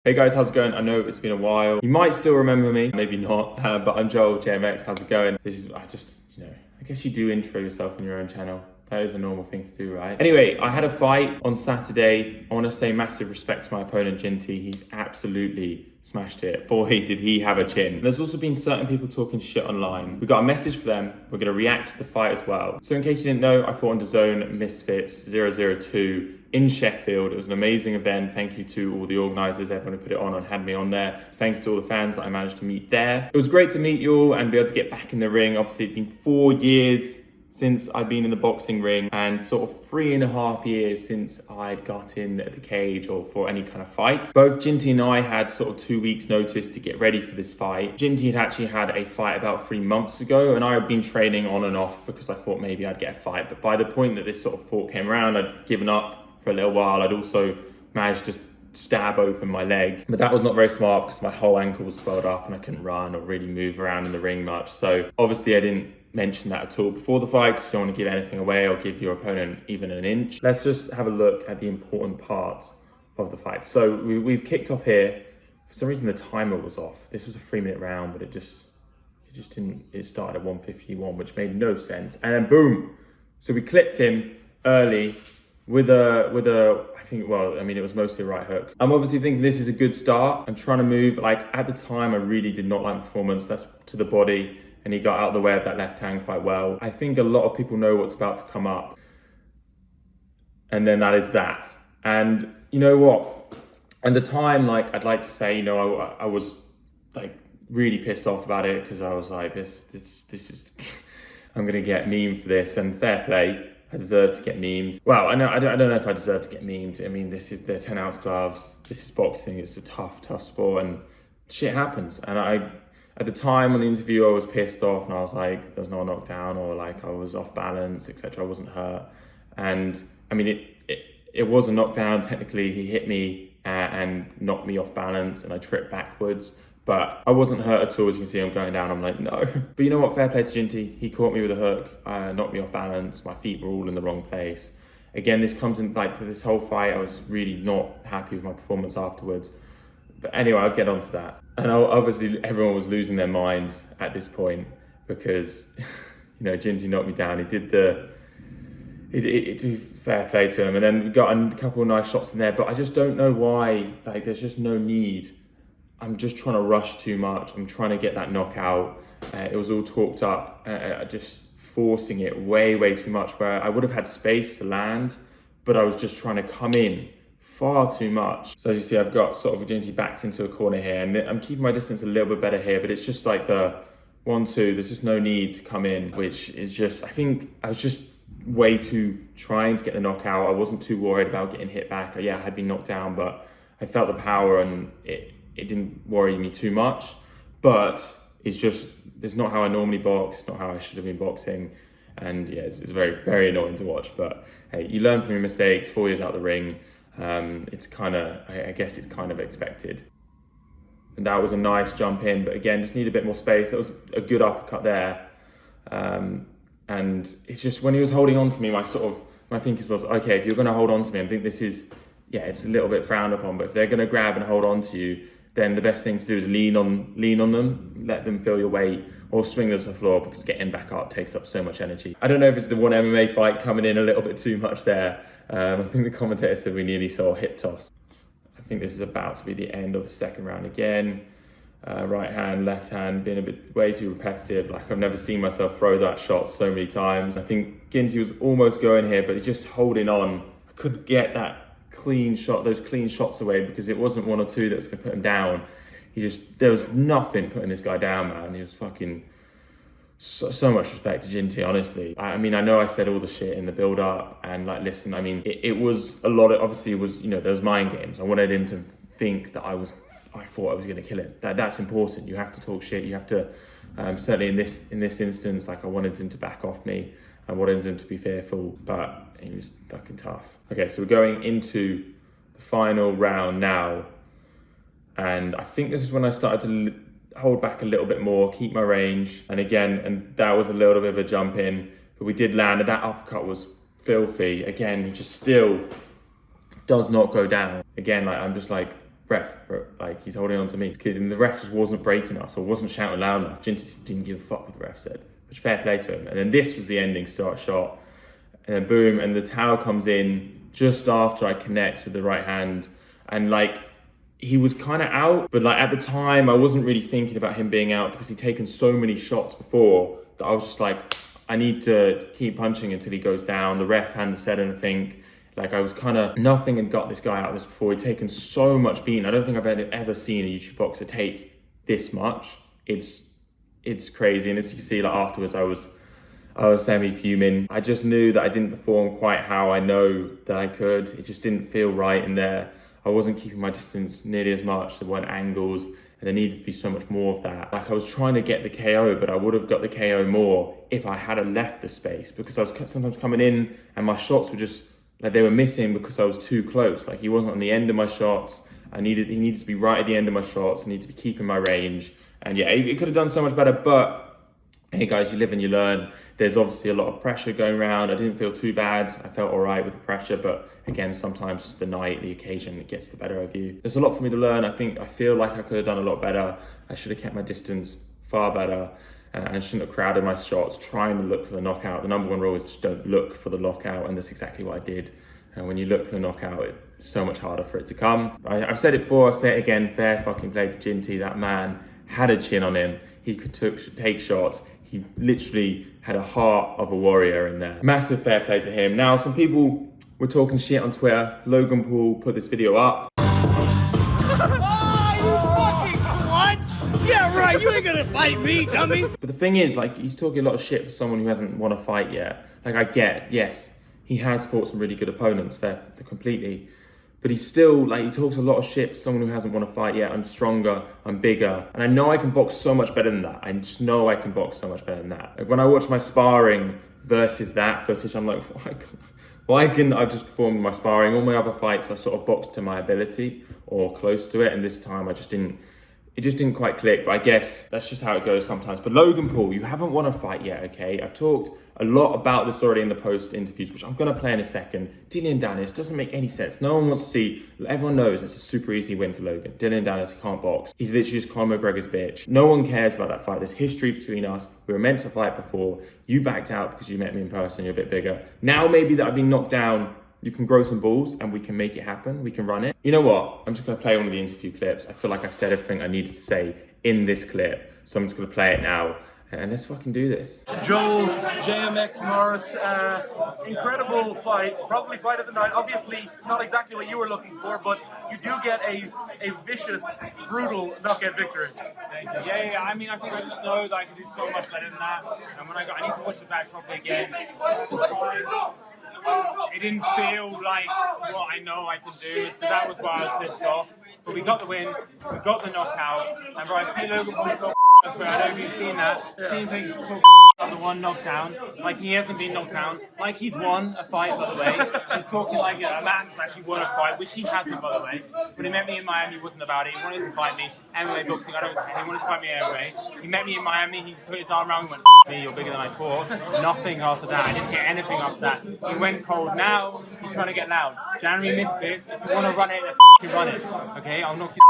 Hey guys, how's it going? I know it's been a while. You might still remember me, maybe not, but I'm Joel, JMX. How's it going? I guess you do intro yourself on your own channel. That is a normal thing to do, right? Anyway, I had a fight on Saturday. I want to say massive respect to my opponent, Ginty. He's absolutely smashed it. Boy, did he have a chin. There's also been certain people talking shit online. We got a message for them. We're going to react to the fight as well. So in case you didn't know, I fought on DAZN Misfits 002 in Sheffield. It was an amazing event. Thank you to all the organisers, everyone who put it on and had me on there. Thanks to all the fans that I managed to meet there. It was great to meet you all and be able to get back in the ring. Obviously, it's been 4 years since I've been in the boxing ring and sort of 3.5 years since I'd got in the cage or for any kind of fight. Both Ginty and I had sort of 2 weeks notice to get ready for this fight. Ginty had actually had a fight about 3 months ago and I had been training on and off because I thought maybe I'd get a fight. But by the point that this sort of thought came around, I'd given up for a little while. I'd also managed to stab open my leg, but that was not very smart because my whole ankle was swelled up and I couldn't run or really move around in the ring much. So obviously I didn't mention that at all before the fight because you don't want to give anything away or give your opponent even an inch. Let's just have a look at the important parts of the fight. So we've kicked off here. For some reason the timer was off. This was a 3-minute round, but it just didn't. It started at 1:51, which made no sense. And then boom. So we clipped him early with a I think, well, I mean, it was mostly a right hook. I'm obviously thinking this is a good start. I'm trying to move. Like at the time, I really did not like the performance. That's to the body. And he got out of the way of that left hand quite well. I think a lot of people know what's about to come up. And then that is that. And you know what? At the time, like, I'd like to say, you know, I was like really pissed off about it because I was like, this is, I'm gonna get memed for this, and fair play. I deserve to get memed. Well, I don't know if I deserve to get memed. I mean, this is their 10-ounce gloves. This is boxing. It's a tough sport, and shit happens. And at the time on the interview, I was pissed off, and I was like, there was no knockdown, or like I was off balance, etc. I wasn't hurt, and I mean, it was a knockdown. Technically, he hit me and knocked me off balance, and I tripped backwards. But I wasn't hurt at all. As you can see, I'm going down. I'm like, no. But you know what? Fair play to Ginty. He caught me with a hook, knocked me off balance. My feet were all in the wrong place. Again, this comes in, like, for this whole fight, I was really not happy with my performance afterwards. But anyway, I'll get onto that. And obviously, everyone was losing their minds at this point because, you know, Ginty knocked me down. He did fair play to him. And then we got a couple of nice shots in there. But I just don't know why. Like, there's just no need. I'm just trying to rush too much. I'm trying to get that knockout. It was all talked up, just forcing it way too much where I would have had space to land, but I was just trying to come in far too much. So as you see, I've got sort of Ginty backed into a corner here, and I'm keeping my distance a little bit better here, but it's just like the 1-2, there's just no need to come in, which is just, I think I was just way too trying to get the knockout. I wasn't too worried about getting hit back. Yeah, I had been knocked down, but I felt the power and it didn't worry me too much, but it's not how I normally box. It's not how I should have been boxing. And yeah, it's very annoying to watch, but hey, you learn from your mistakes. 4 years out of the ring. It's kind of, I guess it's kind of expected. And that was a nice jump in, but again, just need a bit more space. That was a good uppercut there. And it's just when he was holding on to me, my thinking was, okay, if you're going to hold on to me, I think this is, yeah, it's a little bit frowned upon, but if they're going to grab and hold on to you, then the best thing to do is lean on them, let them feel your weight, or swing them to the floor, because getting back up takes up so much energy. I don't know if it's the one MMA fight coming in a little bit too much there. I think the commentator said we nearly saw a hip toss. I think this is about to be the end of the second round again. Right hand, left hand, being a bit way too repetitive. Like, I've never seen myself throw that shot so many times. I think Ginty was almost going here, but he's just holding on. I couldn't get that clean shot, those clean shots away, because it wasn't 1 or 2 that was going to put him down. There was nothing putting this guy down, man. He was fucking so much respect to Ginty, honestly. I mean, I know I said all the shit in the build up, and like, listen, I mean, it was a lot of, obviously it was, you know, there was mind games. I wanted him to think that I thought I was going to kill him. That's important. You have to talk shit. You have to, certainly in this instance, like, I wanted him to back off me. I wanted him to be fearful, but he was fucking tough. Okay, so we're going into the final round now. And I think this is when I started to hold back a little bit more, keep my range. And again, that was a little bit of a jump in, but we did land, and that uppercut was filthy. Again, he just still does not go down. Again, like, I'm just like ref, like, he's holding on to me. And the ref just wasn't breaking us or wasn't shouting loud enough. Ginty just didn't give a fuck what the ref said, which fair play to him. And then this was the ending start shot. And then boom, and the towel comes in just after I connect with the right hand. And like, he was kind of out, but like at the time I wasn't really thinking about him being out because he'd taken so many shots before that I was just like, I need to keep punching until he goes down. The ref hadn't said anything. Like, I was kind of, nothing had got this guy out of this before. He'd taken so much beating. I don't think I've ever seen a YouTube boxer take this much. It's crazy. And as you can see, like, afterwards, I was semi-fuming. I just knew that I didn't perform quite how I know that I could. It just didn't feel right in there. I wasn't keeping my distance nearly as much. There weren't angles, and there needed to be so much more of that. Like, I was trying to get the KO, but I would have got the KO more if I had left the space, because I was sometimes coming in and my shots were just, like, they were missing because I was too close. Like, he wasn't on the end of my shots. He needed to be right at the end of my shots. I needed to be keeping my range. And yeah, he could have done so much better, but hey guys, you live and you learn. There's obviously a lot of pressure going around. I didn't feel too bad. I felt all right with the pressure, but again, sometimes just the night, the occasion, it gets the better of you. There's a lot for me to learn. I feel like I could have done a lot better. I should have kept my distance far better and shouldn't have crowded my shots, trying to look for the knockout. The number one rule is just don't look for the knockout, and that's exactly what I did. And when you look for the knockout, it's so much harder for it to come. I've said it before, I'll say it again, fair fucking play to Ginty. That man had a chin on him. He could take shots. He literally had a heart of a warrior in there. Massive fair play to him. Now, some people were talking shit on Twitter. Logan Paul put this video up. Oh, you fucking klutz! Yeah, right, you ain't gonna fight me, dummy! But the thing is, like, he's talking a lot of shit for someone who hasn't won a fight yet. Like, I get, yes, he has fought some really good opponents, fair, completely. But he's still, like, he talks a lot of shit for someone who hasn't won a fight yet. I'm stronger, I'm bigger. And I know I can box so much better than that. I just know I can box so much better than that. Like, when I watch my sparring versus that footage, I'm like, why couldn't I just perform my sparring? All my other fights, I sort of boxed to my ability or close to it. And this time it just didn't quite click. But I guess that's just how it goes sometimes. But Logan Paul, you haven't won a fight yet, okay? I've talked a lot about this already in the post interviews, which I'm gonna play in a second. Dillian Danis doesn't make any sense. No one wants to see, everyone knows it's a super easy win for Logan. Dillian Danis, he can't box. He's literally just Conor McGregor's bitch. No one cares about that fight. There's history between us. We were meant to fight before. You backed out because you met me in person, you're a bit bigger. Now maybe that I've been knocked down, you can grow some balls and we can make it happen. We can run it. You know what? I'm just gonna play one of the interview clips. I feel like I've said everything I needed to say in this clip. So I'm just gonna play it now. And let's fucking do this. Joe, JMX Morris, incredible fight, probably fight of the night. Obviously, not exactly what you were looking for, but you do get a vicious, brutal knockout victory. Thank you. Yeah. I mean, I think I just know that I can do so much better than that. And when I need to watch it back properly again. It didn't feel like what I know I can do, so that was why I was pissed off. But we got the win, we got the knockout, and bro, I see Logan Paul talk. I don't know if you've seen that. Seen him talk about the one knockdown, like he hasn't been knocked down, like he's won a fight, by the way. He's talking like a man's actually won a fight, which he hasn't, by the way. When he met me in Miami, he wasn't about it. He wanted to fight me. MMA boxing, I don't care. He wanted to fight me anyway. He met me in Miami, he put his arm around me and went, me, you're bigger than I thought. Nothing after that. I didn't hear anything after that. He went cold. Now, he's trying to get loud. January Misfits, if you want to run it, let's run it. Okay, I'll knock you